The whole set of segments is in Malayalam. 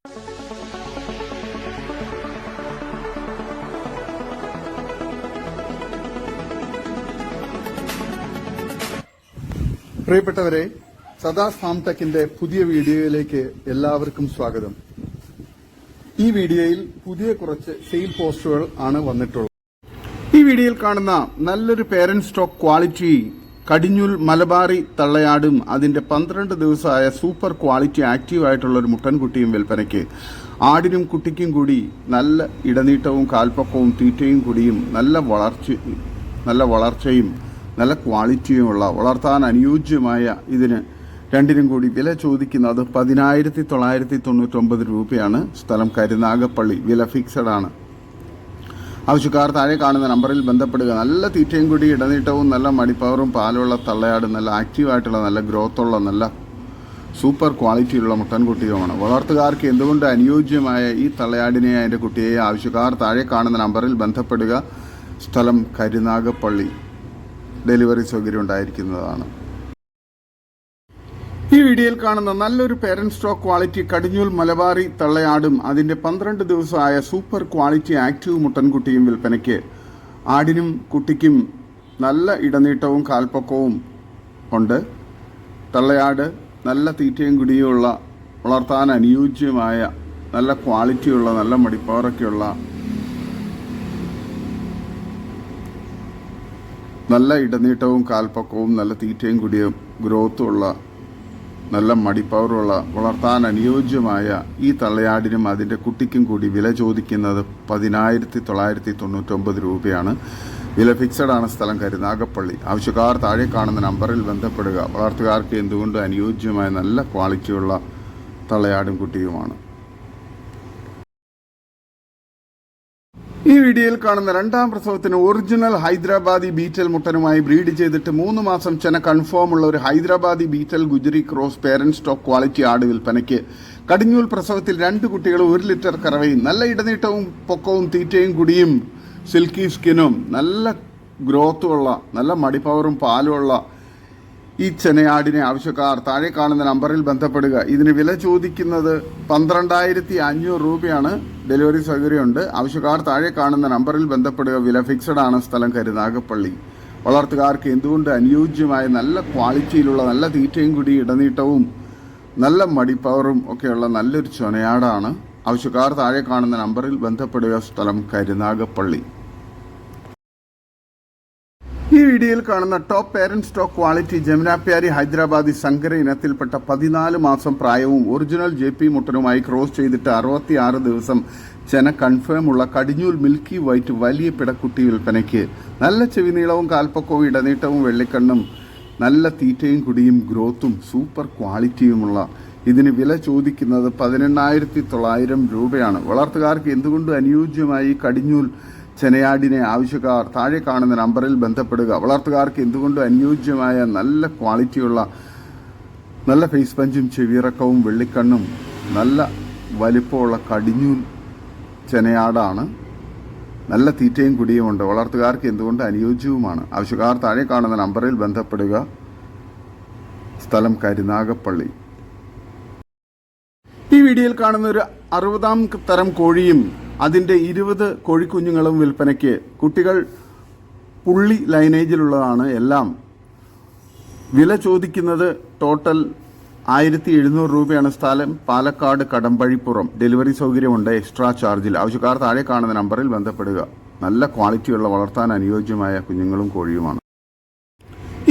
പ്രിയപ്പെട്ടവരെ, സദാസ് ഫാം ടെക്കിന്റെ പുതിയ വീഡിയോയിലേക്ക് എല്ലാവർക്കും സ്വാഗതം. ഈ വീഡിയോയിൽ പുതിയ കുറച്ച് സെയിൽ പോസ്റ്റുകൾ ആണ് വന്നിട്ടുള്ളത്. ഈ വീഡിയോയിൽ കാണുന്ന നല്ലൊരു പേരന്റ് സ്റ്റോക്ക് ക്വാളിറ്റി കടിഞ്ഞൂൽ മലബാറി തള്ളയാടും അതിന്റെ 12 ദിവസമായ സൂപ്പർ ക്വാളിറ്റി ആക്റ്റീവ് ആയിട്ടുള്ള ഒരു മുട്ടൻകുട്ടിയും വിൽപ്പനയ്ക്ക്. ആടിനും കുട്ടിക്കും കൂടി നല്ല ഇടനീട്ടവും കാൽപ്പൊക്കവും തീറ്റയും കൂടിയും നല്ല വളർച്ചയും നല്ല ക്വാളിറ്റിയുമുള്ള വളർത്താൻ അനുയോജ്യമായ ഇതിന് രണ്ടിനും കൂടി വില ചോദിക്കുന്നത് 10,999 രൂപയാണ്. സ്ഥലം കരുനാഗപ്പള്ളി. വില ഫിക്സഡ് ആണ്. ആവശ്യക്കാർ താഴെ കാണുന്ന നമ്പറിൽ ബന്ധപ്പെടുക. നല്ല തീറ്റയും കൂടി ഇടനീട്ടവും നല്ല മടിപ്പവറും പാലുള്ള തള്ളയാട് നല്ല ആക്റ്റീവായിട്ടുള്ള നല്ല ഗ്രോത്തുള്ള നല്ല സൂപ്പർ ക്വാളിറ്റിയുള്ള മുട്ടൻകുട്ടിയുമാണ്. വളർത്തുകാർക്ക് എന്തുകൊണ്ട് അനുയോജ്യമായ ഈ തള്ളയാടിനെ അതിൻ്റെ കുട്ടിയെ ആവശ്യക്കാർ താഴെ കാണുന്ന നമ്പറിൽ ബന്ധപ്പെടുക. സ്ഥലം കരുനാഗപ്പള്ളി. ഡെലിവറി സൗകര്യം ഉണ്ടായിരിക്കുന്നതാണ്. ഈ വീഡിയോയിൽ കാണുന്ന നല്ലൊരു പേരന്റ് സ്റ്റോക്ക് ക്വാളിറ്റി കടിഞ്ഞൂൽ മലബാറി തള്ളയാടും അതിന്റെ 12 ദിവസമായ സൂപ്പർ ക്വാളിറ്റി ആക്റ്റീവ് മുട്ടൻകുട്ടിയും വിൽപ്പനയ്ക്ക്. ആടിനും കുട്ടിക്കും നല്ല ഇടനീട്ടവും കാൽപ്പൊക്കവും ഉണ്ട്. തള്ളയാട് നല്ല തീറ്റയും കുടിയുമുള്ള വളർത്താൻ അനുയോജ്യമായ നല്ല ക്വാളിറ്റിയുള്ള നല്ല മടിപ്പവറൊക്കെയുള്ള നല്ല ഇടനീട്ടവും കാൽപ്പൊക്കവും നല്ല തീറ്റയും കുടിയും ഗ്രോത്തും ഉള്ള നല്ല മടിപ്പവറുള്ള വളർത്താൻ അനുയോജ്യമായ ഈ തള്ളയാടിനും അതിൻ്റെ കുട്ടിക്കും കൂടി വില ചോദിക്കുന്നത് 10,999 രൂപയാണ്. വില ഫിക്സഡ് ആണ്. സ്ഥലം കരുനാഗപ്പള്ളി. ആവശ്യക്കാർ താഴെ കാണുന്ന നമ്പറിൽ ബന്ധപ്പെടുക. വളർത്തുകാർക്ക് എന്തുകൊണ്ട് അനുയോജ്യമായ നല്ല ക്വാളിറ്റിയുള്ള തള്ളയാടും കുട്ടിയുമാണ്. ഈ വീഡിയോയിൽ കാണുന്ന രണ്ടാം പ്രസവത്തിന് ഒറിജിനൽ ഹൈദരാബാദി ബീറ്റൽ മുട്ടനുമായി ബ്രീഡ് ചെയ്തിട്ട് 3 മാസം ചെന കൺഫേം ഉള്ള ഒരു Hyderabadi Beetal Gujari cross parent stock quality ആട് വിൽപ്പനയ്ക്ക്. കടിഞ്ഞൂൽ പ്രസവത്തിൽ 2 കുട്ടികൾ 1 ലിറ്റർ കറവയും നല്ല ഇടനീട്ടവും പൊക്കവും തീറ്റയും കുടിയും സിൽക്കി സ്കിനും നല്ല ഗ്രോത്തുമുള്ള നല്ല മടിപ്പവറും പാലുമുള്ള ഈ ചെനയാടിനെ ആവശ്യക്കാർ താഴെ കാണുന്ന നമ്പറിൽ ബന്ധപ്പെടുക. ഇതിന് വില ചോദിക്കുന്നത് 12,500 രൂപയാണ്. ഡെലിവറി സൗകര്യമുണ്ട്. ആവശ്യക്കാർ താഴെ കാണുന്ന നമ്പറിൽ ബന്ധപ്പെടുക. വില ഫിക്സഡ് ആണ്. സ്ഥലം കരുനാഗപ്പള്ളി. വളർത്തുകാർക്ക് എന്തുകൊണ്ട് അനുയോജ്യമായ നല്ല ക്വാളിറ്റിയിലുള്ള നല്ല തീറ്റയും കൂടി ഇടനീട്ടവും നല്ല മടിപ്പവറും ഒക്കെയുള്ള നല്ലൊരു ചൊനയാടാണ്. ആവശ്യക്കാർ താഴെ കാണുന്ന നമ്പറിൽ ബന്ധപ്പെടുക. സ്ഥലം കരുനാഗപ്പള്ളി. ഈ വീഡിയോയിൽ കാണുന്ന top parent stock quality Jamunapari Hyderabadi സങ്കര ഇനത്തിൽപ്പെട്ട 14 മാസം പ്രായവും ഒറിജിനൽ JP മുട്ടനുമായി ക്രോസ് ചെയ്തിട്ട് 66 ദിവസം ചെന കൺഫേം ഉള്ള കടിഞ്ഞൂൽ മിൽക്കി വൈറ്റ് വലിയ പിടക്കുട്ടി വിൽപ്പനയ്ക്ക്. നല്ല ചെവിനീളവും കാൽപ്പൊക്കവും ഇടനീട്ടവും വെള്ളിക്കണ്ണും നല്ല തീറ്റയും കുടിയും ഗ്രോത്തും സൂപ്പർ ക്വാളിറ്റിയുമുള്ള ഇതിന് വില ചോദിക്കുന്നത് 18,900 രൂപയാണ്. വളർത്തുകാർക്ക് എന്തുകൊണ്ട് അനുയോജ്യമായി കടിഞ്ഞൂൽ ചെനയാടിനെ ആവശ്യക്കാർ താഴെ കാണുന്ന നമ്പറിൽ ബന്ധപ്പെടുക. വളർത്തുകാർക്ക് എന്തുകൊണ്ട് അനുയോജ്യമായ നല്ല ക്വാളിറ്റിയുള്ള നല്ല ഫേസ് പഞ്ചും ചെവിയിറക്കവും വെള്ളിക്കണ്ണും നല്ല വലിപ്പമുള്ള കടിഞ്ഞൂൽ ചെനയാടാണ്. നല്ല തീറ്റയും കുടിയുമുണ്ട്. വളർത്തുകാർക്ക് എന്തുകൊണ്ട് അനുയോജ്യവുമാണ്. ആവശ്യക്കാർ താഴെ കാണുന്ന നമ്പറിൽ ബന്ധപ്പെടുക. സ്ഥലം കരുനാഗപ്പള്ളി. ഈ വീഡിയോയിൽ കാണുന്ന ഒരു 60-ാം തരം കോഴിയും അതിൻ്റെ 20 കോഴിക്കുഞ്ഞുങ്ങളും വിൽപ്പനയ്ക്ക്. കുട്ടികൾ പുള്ളി ലൈനേജിലുള്ളതാണ് എല്ലാം. വില ചോദിക്കുന്നത് ടോട്ടൽ 1,700 രൂപയാണ്. സ്ഥലം പാലക്കാട് കടമ്പഴിപ്പുറം. ഡെലിവറി സൗകര്യമുണ്ട് എക്സ്ട്രാ ചാർജിൽ. ആവശ്യക്കാർ താഴെ കാണുന്ന നമ്പറിൽ ബന്ധപ്പെടുക. നല്ല ക്വാളിറ്റിയുള്ള വളർത്താൻ അനുയോജ്യമായ കുഞ്ഞുങ്ങളും കോഴിയുമാണ്.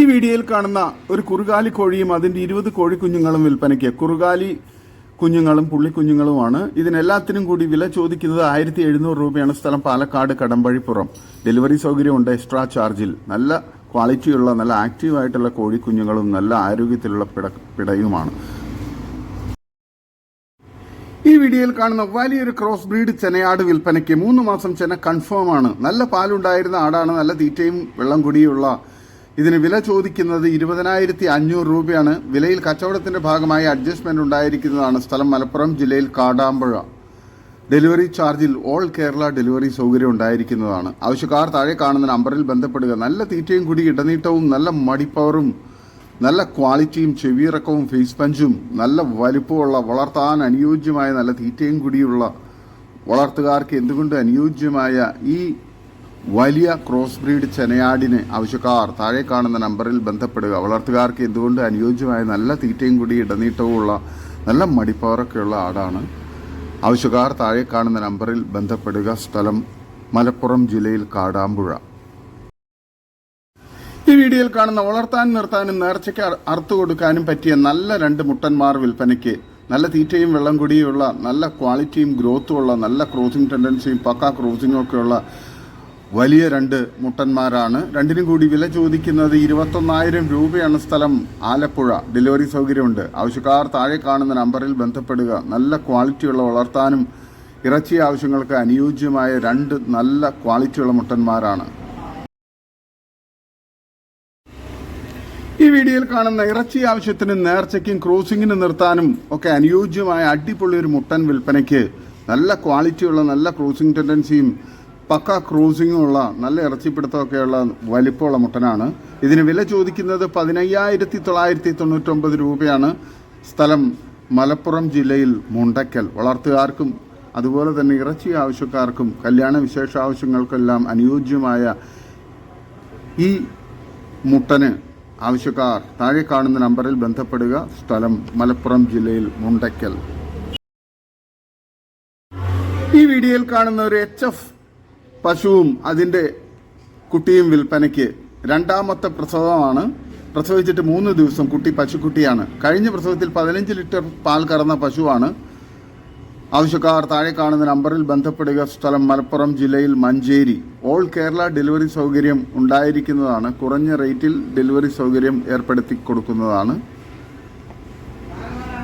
ഈ വീഡിയോയിൽ കാണുന്ന ഒരു കുറുകാലി കോഴിയും അതിൻ്റെ 20 കോഴിക്കുഞ്ഞുങ്ങളും വിൽപ്പനയ്ക്ക്. കുറുകാലി കുഞ്ഞുങ്ങളും പുള്ളിക്കുഞ്ഞുങ്ങളുമാണ്. ഇതിനെല്ലാത്തിനും കൂടി വില ചോദിക്കുന്നത് 1,700 രൂപയാണ്. സ്ഥലം പാലക്കാട് കടമ്പഴിപ്പുറം. ഡെലിവറി സൗകര്യമുണ്ട് എക്സ്ട്രാ ചാർജിൽ. നല്ല ക്വാളിറ്റിയുള്ള നല്ല ആക്റ്റീവായിട്ടുള്ള കോഴിക്കുഞ്ഞുങ്ങളും നല്ല ആരോഗ്യത്തിലുള്ള പിടയുമാണ്. ഈ വീഡിയോയിൽ കാണുന്ന വലിയൊരു ക്രോസ് ബ്രീഡ് ചെനയാട് വിൽപ്പനയ്ക്ക്. 3 മാസം ചെന കൺഫേം ആണ്. നല്ല പാലുണ്ടായിരുന്ന ആടാണ്. നല്ല തീറ്റയും വെള്ളം കുടിയുള്ള ഇതിന് വില ചോദിക്കുന്നത് 20,500 രൂപയാണ്. വിലയിൽ കച്ചവടത്തിന്റെ ഭാഗമായി അഡ്ജസ്റ്റ്മെന്റ് ഉണ്ടായിരിക്കുന്നതാണ്. സ്ഥലം മലപ്പുറം ജില്ലയിൽ കാടാമ്പുഴ. ഡെലിവറി ചാർജിൽ ഓൾ കേരള ഡെലിവറി സൗകര്യം ഉണ്ടായിരിക്കുന്നതാണ്. ആവശ്യക്കാർ താഴെ കാണുന്ന നമ്പറിൽ ബന്ധപ്പെടുക. നല്ല തീറ്റയും കൂടി ഇടനീട്ടവും നല്ല മടിപ്പവറും നല്ല ക്വാളിറ്റിയും ചെവിയിറക്കവും ഫേസ് പഞ്ചും നല്ല വലിപ്പമുള്ള വളർത്താൻ അനുയോജ്യമായ നല്ല തീറ്റയും കൂടിയുള്ള വളർത്തുകാർക്ക് എന്തുകൊണ്ട് അനുയോജ്യമായ ഈ വലിയ ക്രോസ് ബ്രീഡ് ചെനയാടിനെ ആവശ്യക്കാർ താഴെ കാണുന്ന നമ്പറിൽ ബന്ധപ്പെടുക. വളർത്തുകാർക്ക് എന്തുകൊണ്ട് അനുയോജ്യമായ നല്ല തീറ്റയും കൂടി ഇടനീട്ടവുമുള്ള നല്ല മടിപ്പവറൊക്കെയുള്ള ആടാണ്. ആവശ്യക്കാർ താഴെ കാണുന്ന നമ്പറിൽ ബന്ധപ്പെടുക. സ്ഥലം മലപ്പുറം ജില്ലയിൽ കാടാമ്പുഴ. ഈ വീഡിയോയിൽ കാണുന്ന വളർത്താനും നിർത്താനും നേർച്ചയ്ക്ക് അറുത്തു കൊടുക്കാനും പറ്റിയ നല്ല 2 മുട്ടന്മാർ വിൽപ്പനയ്ക്ക്. നല്ല തീറ്റയും വെള്ളം കുടിയുമുള്ള നല്ല ക്വാളിറ്റിയും ഗ്രോത്തും ഉള്ള നല്ല ക്രോസിംഗ് ടെൻഡൻസിയും പക്ക ക്രോസിംഗും ഒക്കെയുള്ള വലിയ 2 മുട്ടന്മാരാണ്. രണ്ടിനും കൂടി വില ചോദിക്കുന്നത് 21,000 രൂപയാണ്. സ്ഥലം ആലപ്പുഴ. ഡെലിവറി സൗകര്യമുണ്ട്. ആവശ്യക്കാർ താഴെ കാണുന്ന നമ്പറിൽ ബന്ധപ്പെടുക. നല്ല ക്വാളിറ്റിയുള്ള വളർത്താനും ഇറച്ചി ആവശ്യങ്ങൾക്ക് അനുയോജ്യമായ 2 നല്ല ക്വാളിറ്റിയുള്ള മുട്ടന്മാരാണ്. ഈ വീഡിയോയിൽ കാണുന്ന ഇറച്ചി ആവശ്യത്തിന് നേർച്ചയ്ക്കും ക്രോസിങ്ങിന് നിർത്താനും ഒക്കെ അനുയോജ്യമായ അടിപൊളി ഒരു മുട്ടൻ വിൽപ്പനയ്ക്ക്. നല്ല ക്വാളിറ്റിയുള്ള നല്ല ക്രോസിംഗ് ടെൻഡൻസിയും പക്ക ക്രോസിങ്ങുമുള്ള നല്ല ഇറച്ചിപ്പിടുത്തമൊക്കെയുള്ള വലിപ്പമുള്ള മുട്ടനാണ്. ഇതിന് വില ചോദിക്കുന്നത് 15,999 രൂപയാണ്. സ്ഥലം മലപ്പുറം ജില്ലയിൽ മുണ്ടക്കൽ. വളർത്തുകാർക്കും അതുപോലെ തന്നെ ഇറച്ചി ആവശ്യക്കാർക്കും കല്യാണ വിശേഷ ആവശ്യങ്ങൾക്കെല്ലാം അനുയോജ്യമായ ഈ മുട്ടന് ആവശ്യക്കാർ താഴെ കാണുന്ന നമ്പറിൽ ബന്ധപ്പെടുക. സ്ഥലം മലപ്പുറം ജില്ലയിൽ മുണ്ടക്കൽ. ഈ വീഡിയോയിൽ കാണുന്ന ഒരു HF പശുവും അതിൻ്റെ കുട്ടിയും വിൽപ്പനയ്ക്ക്. 2ാമത്തെ പ്രസവമാണ്. പ്രസവിച്ചിട്ട് 3 ദിവസം. കുട്ടി പശുക്കുട്ടിയാണ്. കഴിഞ്ഞ പ്രസവത്തിൽ 15 ലിറ്റർ പാൽ കറന്ന പശുവാണ്. ആവശ്യക്കാർ താഴെ കാണുന്ന നമ്പറിൽ ബന്ധപ്പെടുക. സ്ഥലം മലപ്പുറം ജില്ലയിൽ മഞ്ചേരി. ഓൾ കേരള ഡെലിവറി സൗകര്യം ഉണ്ടായിരിക്കുന്നതാണ്. കുറഞ്ഞ റേറ്റിൽ ഡെലിവറി സൗകര്യം ഏർപ്പെടുത്തി കൊടുക്കുന്നതാണ്.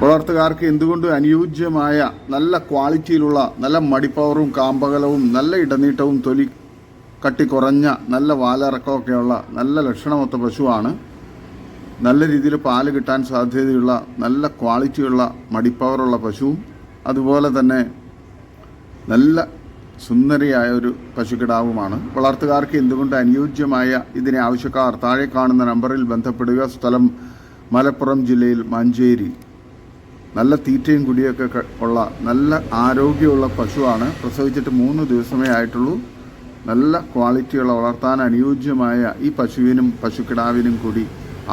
വളർത്തുകാർക്ക് എന്തുകൊണ്ട് അനുയോജ്യമായ നല്ല ക്വാളിറ്റിയിലുള്ള നല്ല മടിപ്പവറും കാമ്പകലവും നല്ല ഇടനീട്ടവും തൊലി കട്ടി കുറഞ്ഞ നല്ല വാലിറക്കമൊക്കെയുള്ള നല്ല ലക്ഷണമൊത്ത പശുവാണ്. നല്ല രീതിയിൽ പാല് കിട്ടാൻ സാധ്യതയുള്ള നല്ല ക്വാളിറ്റിയുള്ള മടിപ്പവറുള്ള പശുവും അതുപോലെ തന്നെ നല്ല സുന്ദരിയായ ഒരു പശുക്കിടാവുമാണ്. വളർത്തുകാർക്ക് എന്തുകൊണ്ട് അനുയോജ്യമായ ഇതിനെ ആവശ്യക്കാർ താഴെ കാണുന്ന നമ്പറിൽ ബന്ധപ്പെടുക. സ്ഥലം മലപ്പുറം ജില്ലയിൽ മഞ്ചേരി. നല്ല തീറ്റയും കുടിയൊക്കെ ഉള്ള നല്ല ആരോഗ്യമുള്ള പശുവാണ്. പ്രസവിച്ചിട്ട് 3 ദിവസമേ ആയിട്ടുള്ളൂ. നല്ല ക്വാളിറ്റിയുള്ള വളർത്താൻ അനുയോജ്യമായ ഈ പശുവിനും പശുക്കിടാവിനും കൂടി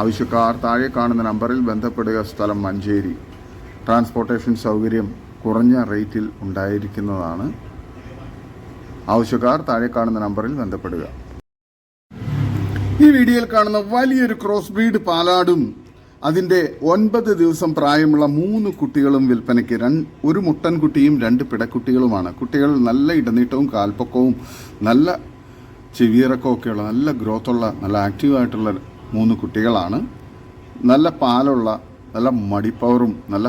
ആവശ്യക്കാർ താഴെ കാണുന്ന നമ്പറിൽ ബന്ധപ്പെടുക. സ്ഥലം മഞ്ചേരി. ട്രാൻസ്പോർട്ടേഷൻ സൗകര്യം കുറഞ്ഞ റേറ്റിൽ ഉണ്ടായിരിക്കുന്നതാണ്. ആവശ്യക്കാർ താഴെ കാണുന്ന നമ്പറിൽ ബന്ധപ്പെടുക. ഈ വീഡിയോയിൽ കാണുന്ന വലിയൊരു ക്രോസ് ബ്രീഡ് പാലാടും അതിൻ്റെ 9 ദിവസം പ്രായമുള്ള 3 കുട്ടികളും വിൽപ്പനയ്ക്ക്. ഒരു മുട്ടൻ കുട്ടിയും 2 പിടക്കുട്ടികളുമാണ്. കുട്ടികൾ നല്ല ഇടനീട്ടവും കാൽപ്പൊക്കവും നല്ല ചെവിയിറക്കമൊക്കെയുള്ള നല്ല ഗ്രോത്തുള്ള നല്ല ആക്റ്റീവായിട്ടുള്ള 3 കുട്ടികളാണ്. നല്ല പാലുള്ള നല്ല മടിപ്പവറും നല്ല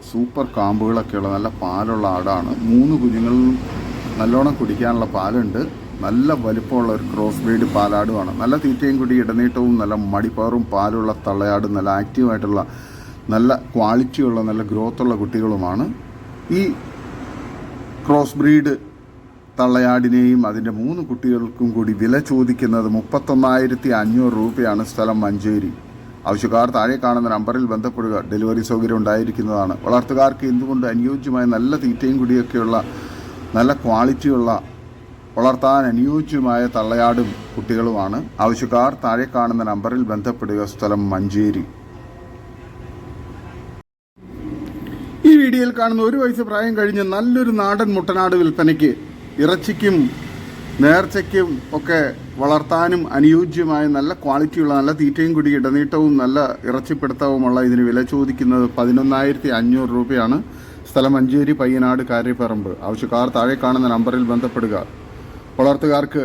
സൂപ്പർ കാമ്പുകളൊക്കെയുള്ള നല്ല പാലുള്ള ആടാണ്. 3 കുഞ്ഞുങ്ങളിലും നല്ലോണം കുടിക്കാനുള്ള പാലുണ്ട്. നല്ല വലിപ്പമുള്ള ഒരു ക്രോസ് ബ്രീഡ് പാലാടുമാണ്. നല്ല തീറ്റയും കൂടി ഇടനീട്ടവും നല്ല മടിപ്പവറും പാലുള്ള തള്ളയാടും നല്ല ആക്റ്റീവായിട്ടുള്ള നല്ല ക്വാളിറ്റിയുള്ള നല്ല ഗ്രോത്തുള്ള കുട്ടികളുമാണ്. ഈ ക്രോസ് ബ്രീഡ് തള്ളയാടിനെയും അതിൻ്റെ 3 കുട്ടികൾക്കും കൂടി വില ചോദിക്കുന്നത് 31,500 രൂപയാണ്. സ്ഥലം മഞ്ചേരി. ആവശ്യക്കാർ താഴെ കാണുന്ന നമ്പറിൽ ബന്ധപ്പെടുക. ഡെലിവറി സൗകര്യം ഉണ്ടായിരിക്കുന്നതാണ്. വളർത്തുകാർക്ക് എന്തുകൊണ്ട് അനുയോജ്യമായ നല്ല തീറ്റയും കൂടിയൊക്കെയുള്ള നല്ല ക്വാളിറ്റിയുള്ള വളർത്താൻ അനുയോജ്യമായ തള്ളയാടും കുട്ടികളുമാണ്. ആവശ്യക്കാർ താഴെ കാണുന്ന നമ്പറിൽ ബന്ധപ്പെടുക. സ്ഥലം മഞ്ചേരി. ഈ വീഡിയോയിൽ കാണുന്ന 1 വയസ്സ് പ്രായം കഴിഞ്ഞ് നല്ലൊരു നാടൻ മുട്ടനാട് വിൽപ്പനയ്ക്ക്. ഇറച്ചിക്കും നേർച്ചയ്ക്കും ഒക്കെ വളർത്താനും അനുയോജ്യമായ നല്ല ക്വാളിറ്റിയുള്ള നല്ല തീറ്റയും കൂടി ഇടനീട്ടവും നല്ല ഇറച്ചിപ്പിടുത്തവുമുള്ള ഇതിന് വില ചോദിക്കുന്നത് 11,500 രൂപയാണ്. സ്ഥലം മഞ്ചേരി പയ്യനാട് കാര്യപ്പറമ്പ്. ആവശ്യക്കാർ താഴെ കാണുന്ന നമ്പറിൽ ബന്ധപ്പെടുക. വളർത്തുകാർക്ക്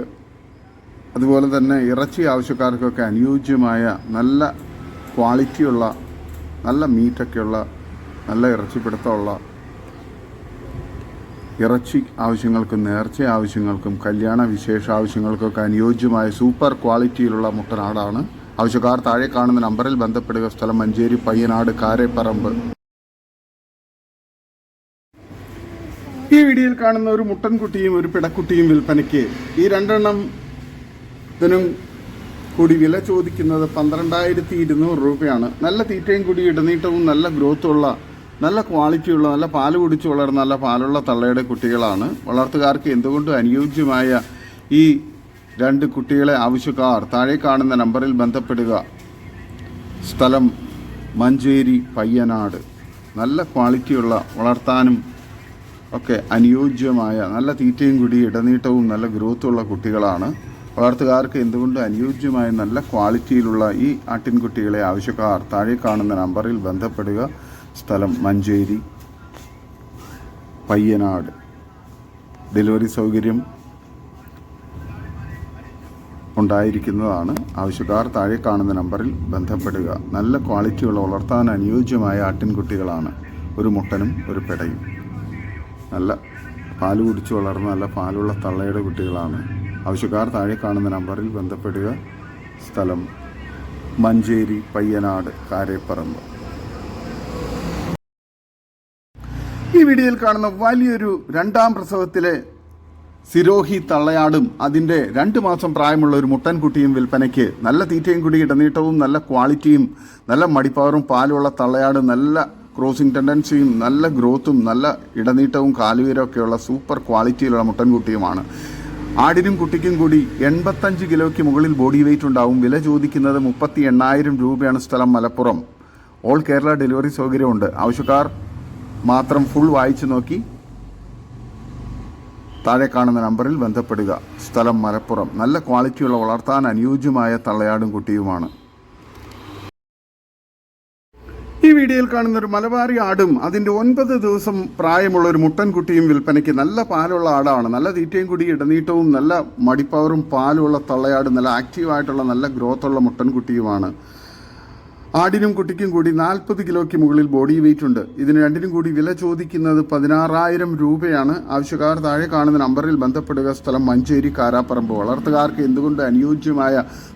അതുപോലെ തന്നെ ഇറച്ചി ആവശ്യക്കാർക്കൊക്കെ അനുയോജ്യമായ നല്ല ക്വാളിറ്റിയുള്ള നല്ല മീറ്റൊക്കെയുള്ള നല്ല ഇറച്ചിപ്പിടുത്തമുള്ള ഇറച്ചി ആവശ്യങ്ങൾക്കും നേർച്ച ആവശ്യങ്ങൾക്കും കല്യാണ വിശേഷ ആവശ്യങ്ങൾക്കൊക്കെ അനുയോജ്യമായ സൂപ്പർ ക്വാളിറ്റിയിലുള്ള മുട്ടനാടാണ്. ആവശ്യക്കാർ താഴെ കാണുന്ന നമ്പറിൽ ബന്ധപ്പെടുക. സ്ഥലം മഞ്ചേരി പയ്യനാട് കാരേപ്പറമ്പ്. ഈ വീഡിയോയിൽ കാണുന്ന ഒരു മുട്ടൻകുട്ടിയും ഒരു പിടക്കുട്ടിയും വിൽപ്പനയ്ക്ക്. ഈ 2 എണ്ണത്തിനും കൂടി വില ചോദിക്കുന്നത് 12,200 രൂപയാണ്. നല്ല തീറ്റയും കൂടി ഇടനീട്ടവും നല്ല ഗ്രോത്തുള്ള നല്ല ക്വാളിറ്റിയുള്ള നല്ല പാല് കുടിച്ച് വളർന്ന നല്ല പാലുള്ള തള്ളയുടെ കുട്ടികളാണ്. വളർത്തുകാർക്ക് എന്തുകൊണ്ടും അനുയോജ്യമായ ഈ 2 കുട്ടികളെ ആവശ്യക്കാർ താഴെ കാണുന്ന നമ്പറിൽ ബന്ധപ്പെടുക. സ്ഥലം മഞ്ചേരി പയ്യനാട്. നല്ല ക്വാളിറ്റിയുള്ള വളർത്താനും ഒക്കെ അനുയോജ്യമായ നല്ല തീറ്റയും കൂടി ഇടനീട്ടവും നല്ല ഗ്രോത്തുള്ള കുട്ടികളാണ്. വളർത്തുകാർക്ക് എന്തുകൊണ്ട് അനുയോജ്യമായ നല്ല ക്വാളിറ്റിയിലുള്ള ഈ ആട്ടിൻകുട്ടികളെ ആവശ്യക്കാർ താഴെ കാണുന്ന നമ്പറിൽ ബന്ധപ്പെടുക. സ്ഥലം മഞ്ചേരി പയ്യനാട്. ഡെലിവറി സൗകര്യം ഉണ്ടായിരിക്കുന്നതാണ്. ആവശ്യക്കാർ താഴെ കാണുന്ന നമ്പറിൽ ബന്ധപ്പെടുക. നല്ല ക്വാളിറ്റിയുള്ള വളർത്താൻ അനുയോജ്യമായ ആട്ടിൻകുട്ടികളാണ്. ഒരു മുട്ടനും ഒരു പെടയും. നല്ല പാല് കുടിച്ച് വളർന്ന നല്ല പാലുള്ള തള്ളയുടെ കുട്ടികളാണ്. ആവശ്യക്കാർ താഴെ കാണുന്ന നമ്പറിൽ ബന്ധപ്പെടുക. സ്ഥലം മഞ്ചേരി പയ്യനാട് കാരേപ്പറമ്പ്. ഈ വീഡിയോയിൽ കാണുന്ന വലിയൊരു 2ാം പ്രസവത്തിലെ സിരോഹി തള്ളയാടും അതിൻ്റെ 2 മാസം പ്രായമുള്ള ഒരു മുട്ടൻകുട്ടിയും വിൽപ്പനയ്ക്ക്. നല്ല തീറ്റയും കൂടി ഇടനീട്ടവും നല്ല ക്വാളിറ്റിയും നല്ല മടിപ്പവറും പാലുള്ള തള്ളയാട് നല്ല ക്രോസിംഗ് ടെൻഡൻസിയും നല്ല ഗ്രോത്തും നല്ല ഇടനീട്ടവും കാലുവീരമൊക്കെയുള്ള സൂപ്പർ ക്വാളിറ്റിയിലുള്ള മുട്ടൻകുട്ടിയുമാണ്. ആടിനും കുട്ടിക്കും കൂടി 85 കിലോയ്ക്ക് മുകളിൽ ബോഡി വെയിറ്റ് ഉണ്ടാവും. വില ചോദിക്കുന്നത് 38,000 രൂപയാണ്. സ്ഥലം മലപ്പുറം. ഓൾ കേരള ഡെലിവറി സൗകര്യമുണ്ട്. ആവശ്യക്കാർ മാത്രം ഫുൾ വായിച്ചു നോക്കി താഴെ കാണുന്ന നമ്പറിൽ ബന്ധപ്പെടുക. സ്ഥലം മലപ്പുറം. നല്ല ക്വാളിറ്റിയുള്ള വളർത്താൻ അനുയോജ്യമായ തള്ളയാടും കുട്ടിയുമാണ്. ഈ വീഡിയോയിൽ കാണുന്ന ഒരു മലബാറി ആടും അതിൻ്റെ 9 ദിവസം പ്രായമുള്ള ഒരു മുട്ടൻകുട്ടിയും വിൽപ്പനയ്ക്ക്. നല്ല പാലുള്ള ആടാണ്. നല്ല തീറ്റയും കൂടി ഇടനീട്ടവും നല്ല മടിപ്പവറും പാലുള്ള തള്ളയാടും നല്ല ആക്റ്റീവായിട്ടുള്ള നല്ല ഗ്രോത്തുള്ള മുട്ടൻകുട്ടിയുമാണ്. ആടിനും കുട്ടിക്കും കൂടി 40 കിലോയ്ക്ക് മുകളിൽ ബോഡി വെയിറ്റ് ഉണ്ട്. ഇതിന് 2നും കൂടി വില ചോദിക്കുന്നത് 16,000 രൂപയാണ്. ആവശ്യക്കാർ താഴെ കാണുന്ന നമ്പറിൽ ബന്ധപ്പെടുക. സ്ഥലം മഞ്ചേരി കാരാപ്പറമ്പ്. വളർത്തുകാർക്ക് എന്തുകൊണ്ട് അനുയോജ്യമായ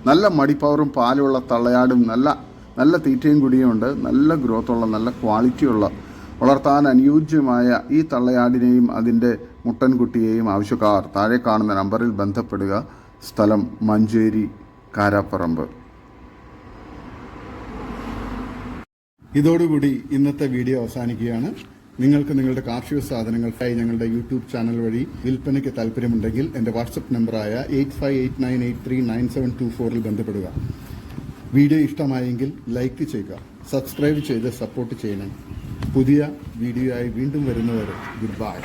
നല്ല മടിപ്പവറും പാലുള്ള തള്ളയാടും നല്ല തീറ്റയും കൂടിയുമുണ്ട്. നല്ല ഗ്രോത്തുള്ള നല്ല ക്വാളിറ്റിയുള്ള വളർത്താൻ അനുയോജ്യമായ ഈ തള്ളയാടിനെയും അതിൻ്റെ മുട്ടൻകുട്ടിയെയും ആവശ്യക്കാർ താഴെ കാണുന്ന നമ്പറിൽ ബന്ധപ്പെടുക. സ്ഥലം മഞ്ചേരി കാരാപ്പറമ്പ്. ഇതോടുകൂടി ഇന്നത്തെ വീഡിയോ അവസാനിക്കുകയാണ്. നിങ്ങൾക്ക് നിങ്ങളുടെ കാർഷിക സാധനങ്ങൾക്കായി ഞങ്ങളുടെ യൂട്യൂബ് ചാനൽ വഴി വിൽപ്പനയ്ക്ക് താല്പര്യമുണ്ടെങ്കിൽ എൻ്റെ വാട്സപ്പ് നമ്പറായ 8589839724 ബന്ധപ്പെടുക. വീഡിയോ ഇഷ്ടമായെങ്കിൽ ലൈക്ക് ചെയ്യുക, സബ്സ്ക്രൈബ് ചെയ്ത് സപ്പോർട്ട് ചെയ്യണേ. പുതിയ വീഡിയോ ആയി വീണ്ടും വരുന്നവരെ ഗുഡ് ബൈ.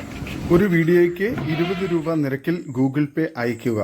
ഒരു വീഡിയോയ്ക്ക് 20 രൂപ നിരക്കിൽ ഗൂഗിൾ പേ അയയ്ക്കുക.